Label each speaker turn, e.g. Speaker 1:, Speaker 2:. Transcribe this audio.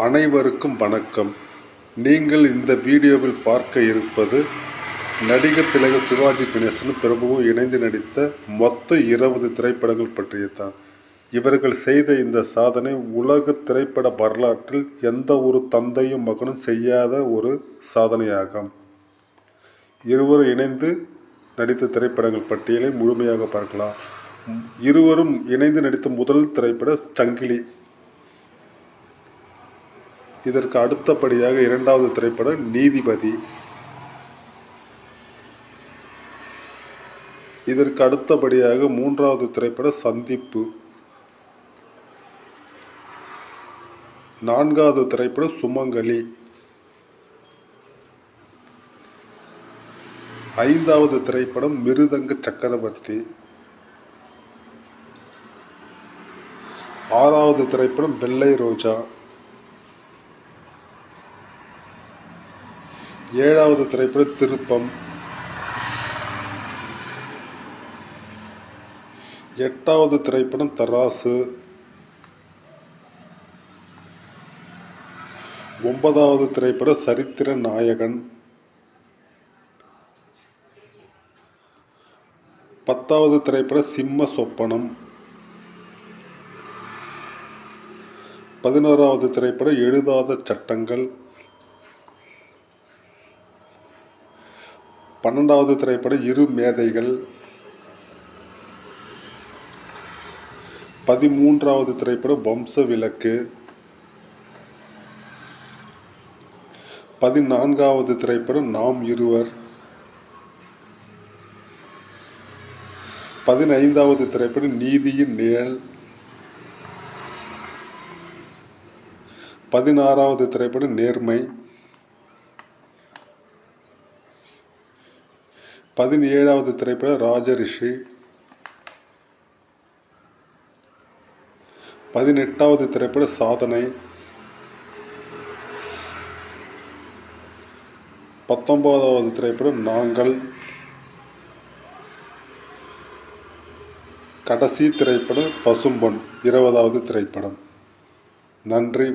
Speaker 1: அனைவருக்கும் வணக்கம். நீங்கள் இந்த வீடியோவில் பார்க்க இருப்பது நடிகர் திலகம் சிவாஜி கணேசனும் பிரபுவும் இணைந்து நடித்த மொத்தம் 20 திரைப்படங்கள் பற்றியதான். இவர்கள் செய்த இந்த சாதனை உலக திரைப்பட வரலாற்றில் எந்த ஒரு தந்தையும் மகனும் செய்யாத ஒரு சாதனையாகும். இருவரும் இணைந்து நடித்த திரைப்படங்கள் பட்டியலை முழுமையாக பார்க்கலாம். இருவரும் இணைந்து நடித்த முதல் திரைப்பட சங்கிலி. இதற்கு அடுத்தபடியாக இரண்டாவது திரைப்படம் நீதிபதி. இதற்கு அடுத்தபடியாக மூன்றாவது திரைப்படம் சந்திப்பு. நான்காவது திரைப்படம் சுமங்கலி. ஐந்தாவது திரைப்படம் மிருதங்க சக்கரவர்த்தி. ஆறாவது திரைப்படம் வெள்ளை ரோஜா. ஏழாவது திரைப்படம் திருப்பம். எட்டாவது திரைப்படம் தராசு. ஒன்பதாவது திரைப்படம் சரித்திர நாயகன். 10வது திரைப்படம் சிம்ம சொப்பனம். 11வது திரைப்படம் எழுதாத சட்டங்கள். 12வது திரைப்படம் இரு மேதைகள். 13வது திரைப்படம் வம்ச விளக்கு. 14வது திரைப்படம் நாம் இருவர். 15வது திரைப்படம் நீதியின் நிழல். 16வது திரைப்படம் நேர்மை. 17வது திரைப்படம் ராஜரிஷி. 18வது திரைப்படம் சாதனை. 19வது திரைப்படம் நாங்கள். கடைசி திரைப்படம் பசும்பொன் 20வது திரைப்படம். நன்றி.